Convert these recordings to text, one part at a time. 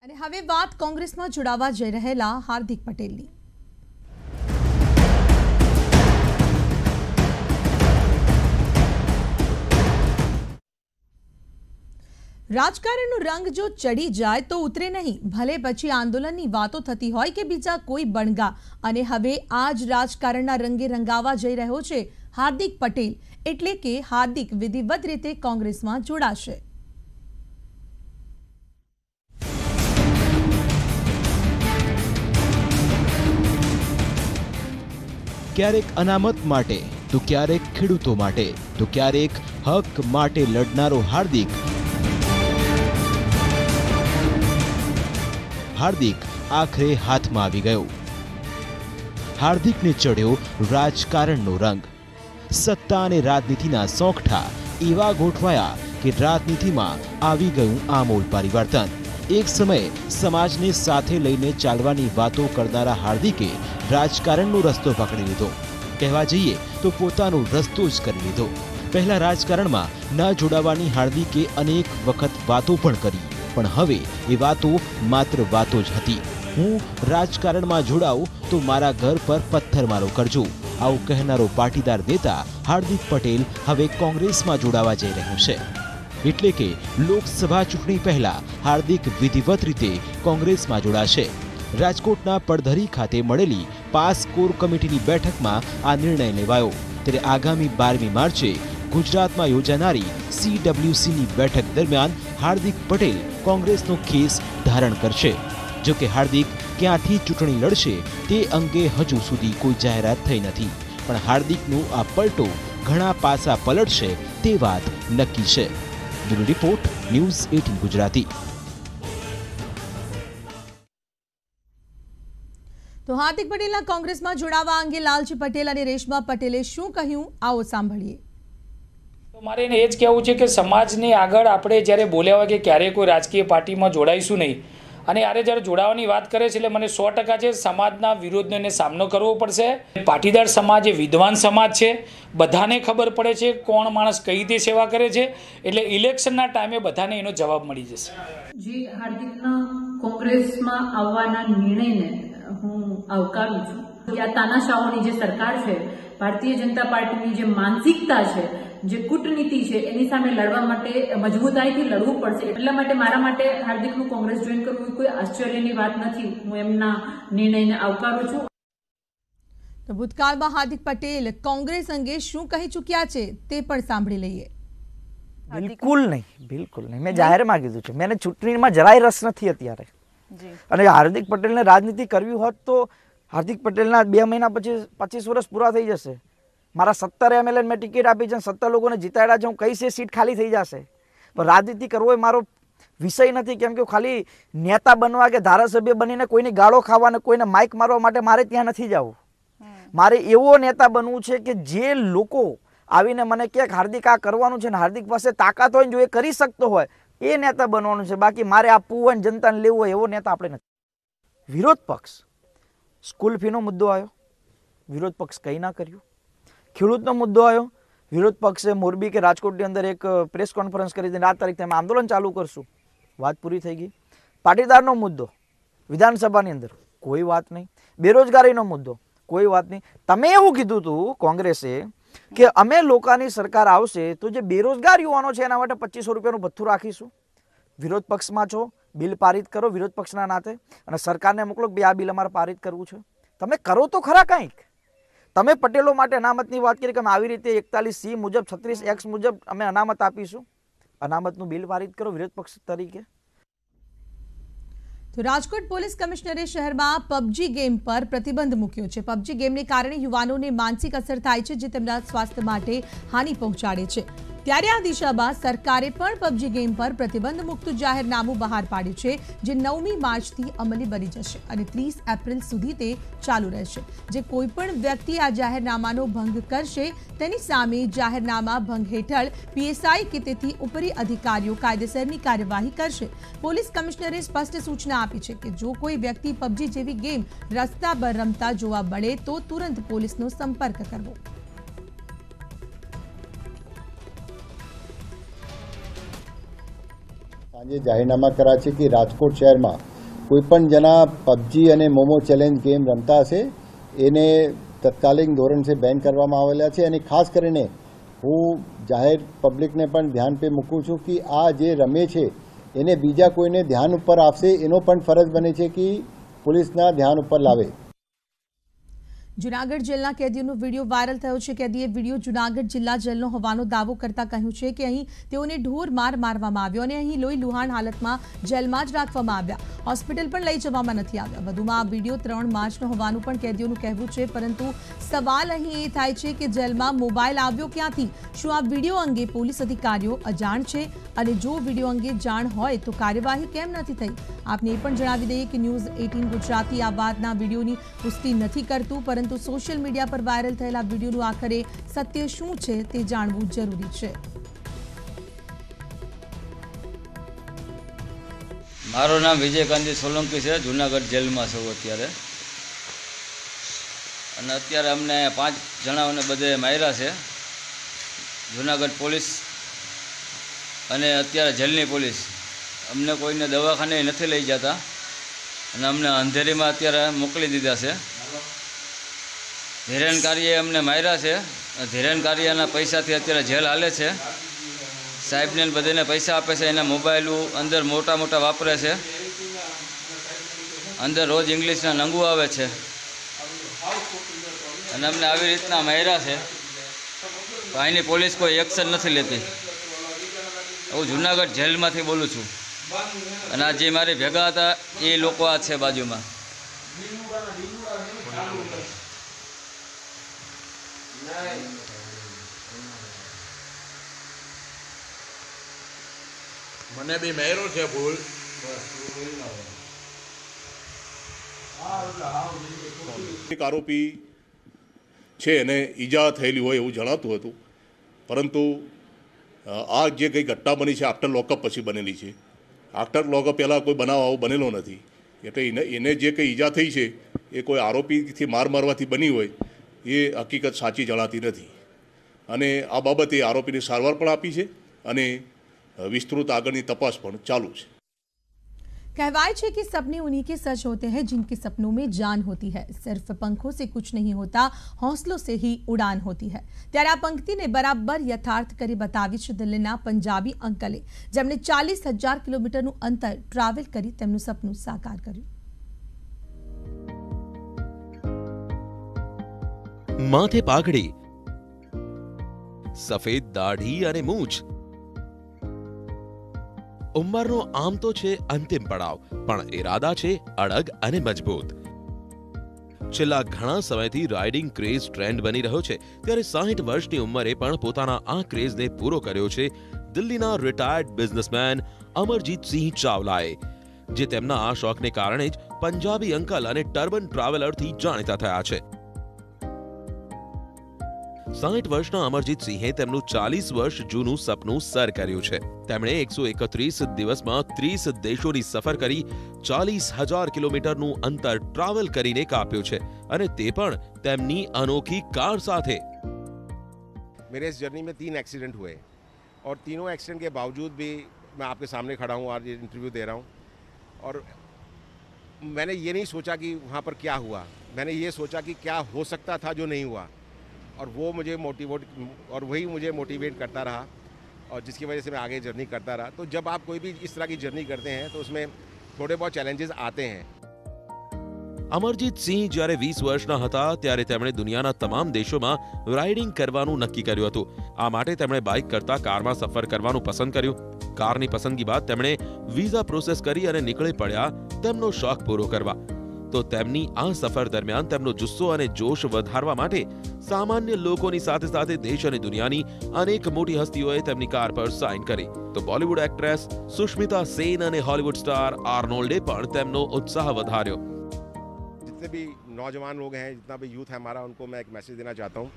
અને હવે વાત કોંગ્રેસમાં જોડાવા જઈ રહેલા હાર્દિક પટેલની। રાજકારણનો રંગ જો ચડી જાય તો ઉતરે નહીં, ભલે પછી આંદોલનની વાતો થતી હોય કે બીજા કોઈ બણગા। અને હવે આ જ રાજકારણના રંગે રંગાવા જઈ રહ્યો છે હાર્દિક પટેલ, એટલે કે હાર્દિક વિધિવત રીતે કોંગ્રેસમાં જોડાશે। ક્યારેક અનામત માટે તો ક્યારેક ખેડૂતો માટે તો ક્યારેક હક માટે લડનારો હાર્દિક આખરે હાથમાં આવી ગયો। હાર્દિકને ચડ્યો રાજકારણનો રંગ। સત્તા અને રાજનીતિના સોંગઠા એવા ગોઠવાયા કે રાજનીતિમાં આવી ગયું આમૂલ પરિવર્તન। એક સમયે સમાજને સાથે લઈને ચાલવાની વાતો કરનારા હાર્દિકે રાજકારણનો રસ્તો પકડી લીધો। કહેવા જઈએ તો પોતાનો રસ્તો જ કરી લીધો। પહેલા રાજકારણમાં ન જોડાવાની હાર્દિકે અનેક વખત વાતો પણ કરી, પણ હવે એ વાતો માત્ર વાતો જ હતી। હું રાજકારણમાં જોડાઉં તો મારા ઘર પર પથ્થરમારો કરજો, આવું કહેનારો પાટીદાર નેતા હાર્દિક પટેલ હવે કોંગ્રેસમાં જોડાવા જઈ રહ્યો છે। એટલે કે લોકસભા ચૂંટણી પહેલા હાર્દિક વિધિવત રીતે કોંગ્રેસમાં જોડાશે। રાજકોટના પડધરી ખાતે મળેલી પાસ કોર કમિટીની બેઠકમાં આ નિર્ણય લેવાયો। ત્યારે આગામી 12મી માર્ચે ગુજરાતમાં યોજાનારી CWCની બેઠક દરમિયાન હાર્દિક પટેલ કોંગ્રેસનો ખેસ ધારણ કરશે। જો કે હાર્દિક ક્યાંથી ચૂંટણી લડશે તે અંગે હજુ સુધી કોઈ જાહેરાત થઈ નથી, પણ હાર્દિકનું આ પલટો ઘણા પાસા પલટશે તે વાત નક્કી છે। Bureau report, news 18 Gujarati. તો હાર્દિક પટેલના કોંગ્રેસમાં જોડાવા અંગે લાલજી પટેલ અને રેશમા પટેલે શું કહ્યું, આવો સાંભળીએ। તો મારે એને એ જ કહેવું છે કે સમાજની આગળ આપણે જ્યારે બોલ્યા હોય કે ક્યારેય કોઈ રાજકીય પાર્ટીમાં જોડાઈશું નહીં, અને યારે જ્યારે જોડાવાની વાત કરે છે એટલે મને 100% છે સમાજના વિરોધનો એને સામનો કરવો પડશે। પાટીદાર સમાજ એ વિદ્વાન સમાજ છે, બધાને ખબર પડે છે કોણ માણસ કઈ રીતે સેવા કરે છે, એટલે ઇલેક્શનના ટાઈમે બધાને એનો જવાબ મળી જશે। જે હાર્દિકના કોંગ્રેસમાં આવવાના નિર્ણયને હું આવકારું છું। આ તાનાશાહોની જે સરકાર છે, ભારતીય જનતા પાર્ટીની જે માનસિકતા છે, જે કૂટનીતિ છે, એની સામે લડવા માટે મજબૂતાઈથી લડવું પડશે। એટલા માટે મારા માટે હાર્દિકનું કોંગ્રેસ જોઈન કરવું કોઈ આશ્ચર્યની વાત નથી। હું એમના નિર્ણયને આવકારું છું। તો ભૂતકાળમાં હાર્દિક પટેલ કોંગ્રેસ અંગે શું કહી ચૂક્યા છે તે પણ સાંભળી લઈએ। બિલકુલ નહીં, મેં જાહેરમાં કીધું છે, મને ચૂંટણીમાં જરાય રસ નથી અત્યારે। અને હાર્દિક પટેલને રાજનીતિ કરવી હોત તો હાર્દિક પટેલના 2 મહિના પછી 25 વર્ષ પૂરા થઈ જશે। મારા 17 MLA મેં ટિકિટ આપી છે, 17 લોકોને જીતાડ્યા છે, હું કઈ છે સીટ ખાલી થઈ જશે। પણ રાજનીતિ કરવો એ મારો વિષય નથી, કેમ કે ખાલી નેતા બનવા કે ધારાસભ્ય બનીને કોઈની ગાળો ખાવા અને કોઈને માઇક મારવા માટે મારે ત્યાં નથી જવું। મારે એવો નેતા બનવું છે કે જે લોકો આવીને મને કહે હાર્દિક આ કરવાનું છે ને હાર્દિક પાસે તાકાત હોય જો એ કરી શકતો હોય એ નેતા બનવાનું છે। બાકી મારે આપવું હોય ને જનતાને લેવું હોય એવો નેતા આપણે નથી। વિરોધ પક્ષ સ્કૂલ ફીનો મુદ્દો આવ્યો, વિરોધ પક્ષ કંઈ ના કર્યું। ખેડૂતનો મુદ્દો આવ્યો, વિરોધ પક્ષે મોરબી કે રાજકોટની અંદર એક પ્રેસ કોન્ફરન્સ કરી દીધી, 8 તારીખે અમે આંદોલન ચાલુ કરશું, વાત પૂરી થઈ ગઈ। પાટીદારનો મુદ્દો વિધાનસભાની અંદર કોઈ વાત નહીં। બેરોજગારીનો મુદ્દો કોઈ વાત નહીં। તમે એવું કીધું હતું કોંગ્રેસે કે અમે લોકોની સરકાર આવશે તો જે બેરોજગાર યુવાનો છે એના માટે 2500 રૂપિયાનું ભથ્થું રાખીશું। વિરોધ પક્ષમાં છો, બિલ પારિત કરો વિરોધ પક્ષના નાતે અને સરકારને મોકલો કે આ બિલ અમારે પારિત કરવું છે। તમે કરો તો ખરા કંઈક। તમે પટેલો માટે અનામતની વાત કરી કે અમે આવી રીતે 41C મુજબ 36X મુજબ અમે અનામત આપીશું, અનામતનું બિલ પારિત કરો વિરોધ પક્ષ તરીકે। તો રાજકોટ પોલીસ કમિશનરે શહેરમાં પબજી ગેમ પર પ્રતિબંધ મૂક્યો છે। પબજી ગેમને કારણે યુવાનોને માનસિક અસર થાય છે, જે તેમના સ્વાસ્થ્ય માટે હાનિ પહોંચાડે છે। ત્યારે આ દિશામાં સરકારે પણ પબજી ગેમ પર પ્રતિબંધ મૂકતું જાહેરનામું બહાર પાડ્યું છે, જે 9મી માર્ચથી અમલી બની જશે અને 30 એપ્રિલ સુધી તે ચાલુ રહેશે। જે કોઈ પણ વ્યક્તિ આ જાહેરનામાનો ભંગ કરશે તેની સામે જાહેરનામા ભંગ હેઠળ PSI કે તેથી ઉપરી અધિકારીઓ કાયદેસરની કાર્યવાહી કરશે। પોલીસ કમિશનરે સ્પષ્ટ સૂચના આપી છે કે જો કોઈ વ્યક્તિ પબજી જેવી ગેમ રસ્તા પર રમતા જોવા મળે તો તુરંત પોલીસનો સંપર્ક કરવો। સાંજે જાહેરનામા કર્યા છે કે રાજકોટ શહેરમાં કોઈપણ જણા પબજી અને મોમો ચેલેન્જ ગેમ રમતા હશે એને તત્કાલીન ધોરણથી બેન કરવામાં આવેલા છે. અને ખાસ કરીને હું જાહેર પબ્લિકને પણ ધ્યાન પે મૂકું છું કે આ જે રમે છે એને બીજા કોઈને ધ્યાન ઉપર આવશે એનો પણ ફરજ બને છે કે પોલીસના ધ્યાન ઉપર લાવે. જૂનાગઢ જેલના કેદીઓનો વિડીયો વાયરલ થયો છે. કેદીએ વિડીયો જૂનાગઢ જિલ્લા જેલનો હોવાનો દાવો કરતા કહ્યું છે કે અહીં તેઓને ઢોર માર મારવામાં આવ્યો અને અહીં લોહી લુહાણ હાલતમાં જેલમાં જ રાખવામાં આવ્યા. હોસ્પિટલ પણ લઈ જવામાં નથી આવ્યા. વધુમાં આ વિડીયો 3 માર્ચનો હોવાનું પણ કેદીઓનું કહેવું છે. પરંતુ સવાલ અહીં એ થાય છે કે જેલમાં મોબાઈલ આવ્યો ક્યાંથી? શું આ વિડીયો અંગે પોલીસ અધિકારીઓ અજાણ છે? અને જો વિડીયો અંગે જાણ હોય તો કાર્યવાહી કેમ નથી થઈ? આપને એ પણ જણાવી દઈએ કે ન્યૂઝ 18 ગુજરાતી આ વાતના વિડીયોની પુષ્ટિ નથી કરતું, પરંતુ સોશિયલ મીડિયા પર વાયરલ થયેલા વિડીયોનું આખરે સત્ય શું છે તે જાણવું જરૂરી છે. મારું નામ વિજયકાંતિ સોલંકી છે. જૂનાગઢ જેલમાં છું અત્યારે. અને અત્યારે અમને 5 જણાઓને બધે માર્યા છે જૂનાગઢ પોલીસ અને અત્યારે જેલની પોલીસ. અમને કોઈને દવાખાને નથી લઈ જતા અને અમને અંધેરીમાં અત્યારે મોકલી દીધા છે. ધીરેનકારીએ અમને માર્યા છે. ધીરેનકારીના પૈસાથી અત્યારે જેલ હાલે છે. સાહેબને બધાને પૈસા આપે છે. એના મોબાઈલો અંદર મોટા મોટા વાપરે છે. અંદર રોજ ઇંગ્લિશના નંગુ આવે છે અને અમને આવી રીતના માર્યા છે. અહીંની પોલીસ કોઈ એક્શન નથી લેતી. હું જૂનાગઢ જેલમાંથી બોલું છું અને આ જે મારી ભેગા હતા એ લોકો આ છે બાજુમાં. મને બી મેરો છે ભૂલ. એક આરોપી છે એને ઈજા થયેલી હોય એવું જણાતું હતું, પરંતુ આ જે કંઈ ઘટના બની છે આફ્ટર લોકઅપ પછી બનેલી છે. આફ્ટર લોકઅપ પહેલાં કોઈ બનાવ આવો બનેલો નથી. એટલે એને જે કંઈ ઈજા થઈ છે એ કોઈ આરોપીથી માર મારવાથી બની હોય એ હકીકત સાચી જણાતી નથી. અને આ બાબતે આરોપીને સારવાર પણ આપી છે અને વિસ્તૃત આગળની તપાસ પણ ચાલુ છે. कहवाय है कि सपने उन्हीं के सच होते हैं जिनके सपनों में जान होती है. सिर्फ पंखों से कुछ नहीं होता, हौसलों से ही उड़ान होती है. ત્યારે આ પંક્તિને બરાબર યથાર્થ કરી બતાવી છે દિલ્હીના પંજાબી અંકલે, જેમણે 40,000 કિલોમીટરનું અંતર ટ્રાવેલ કરી તેમનું સપનું સાકાર કર્યું. માથે પાઘડી, સફેદ દાઢી અને મૂછ. ઉંમરનો આમ તો છે અંતિમ પડાવ, પણ ઇરાદા છે અડગ અને મજબૂત. છેલ્લા ઘણા સમયથી રાઇડિંગ ક્રેઝ ટ્રેન્ડ બની રહ્યો છે, ત્યારે 60 વર્ષની ઉંમરે પણ પોતાના આ ક્રેઝને પૂરો કર્યો છે દિલ્હીના રિટાયર્ડ બિઝનેસમેન અમરજીતસિંહ ચાવલાએ, જે તેમના આ શોખને કારણે જ પંજાબી અંકલ અને ટર્બન ટ્રાવેલરથી જાણીતા થયા છે. 60 વર્ષના અમરજીતસિંહે તેમનું 40 વર્ષ જૂનું સપનું સર કર્યું છે. તેમણે 131 દિવસમાં 30 દેશોની સફર કરી 40,000 કિલોમીટરનું અંતર ટ્રાવેલ કરીને કાપ્યું છે, અને તે પણ તેમની અનોખી કાર સાથે. मेरे इस जर्नी में 3 एक्सीडेंट हुए और तीनों एक्सीडेंट के बावजूद भी मैं आपके सामने खड़ा हूँ और ये इंटरव्यू दे रहा हूँ. और मैंने ये नहीं सोचा कि वहाँ पर क्या हुआ, मैंने ये सोचा कि क्या हो सकता था जो नहीं हुआ, और वो मुझे वही मुझे मोटिवेट करता रहा और जिसकी वजह से मैं आगे जर्नी करता रहा. तो जब आप कोई भी इस तरह की जर्नी करते हैं तो उसमें थोड़े बहुत चैलेंजेस आते हैं. અમરજીતસિંહ જ્યારે 20 વર્ષના હતા ત્યારે તેમણે દુનિયાના તમામ દેશોમાં રાઇડિંગ કરવાનું નક્કી કર્યું હતું. આ માટે તેમણે બાઇક કરતા કારમાં સફર કરવાનું પસંદ કર્યું. કારની પસંદગી બાદ તેમણે વિઝા પ્રોસેસ કરી અને નીકળી પડ્યા તેમનો શોખ પૂરો કરવા. તો તેમની આ સફર દરમિયાન તેમનો જુસ્સો અને જોશ વધારવા માટે સામાન્ય લોકોની સાથે સાથે દેશ અને દુનિયાની અનેક મોટી હસ્તીઓએ તેમની કાર પર સાઇન કરી. તો બોલિવૂડ એક્ટ્રેસ સુષ્મિતા સેન અને હોલિવૂડ સ્ટાર આર્નોલ્ડે પણ તેમનો ઉત્સાહ વધાર્યો. जितने भी नौजवान लोग हैं, जितना भी यूथ है हमारा, उनको मैं एक मैसेज देना चाहता हूँ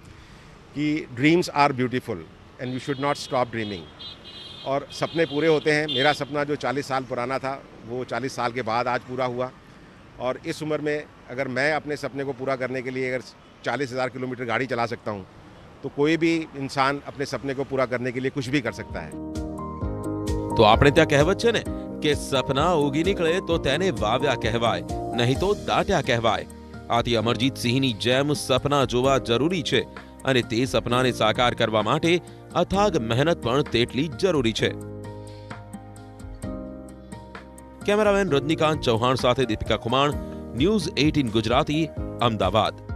कि dreams are beautiful and you should not stop dreaming. और सपने पूरे होते हैं. मेरा सपना जो 40 साल पुराना था वो 40 साल के बाद आज पूरा हुआ. और इस उम्र में अगर मैं अपने सपने को पूरा करने के लिए अगर 40,000 किलोमीटर गाड़ी चला सकता हूँ तो कोई भी इंसान अपने सपने को पूरा करने के लिए कुछ भी कर सकता है. તો આપણે ત્યાં કહેવત છે ને કે સપના ઉગી નીકળે તો તેને વાવ્યા કહેવાય, નહીં તો દાટ્યા કહેવાય. આથી અમરજીતસિંહની જેમ સપના જોવા જરૂરી છે અને તે સપનાને સાકાર કરવા માટે અથાગ મહેનત પણ તેટલી જ જરૂરી છે. કેમેરામેન રજનીકાંત ચૌહાણ સાથે દીપિકા કુમાર, ન્યૂઝ 18 ગુજરાતી, અમદાવાદ.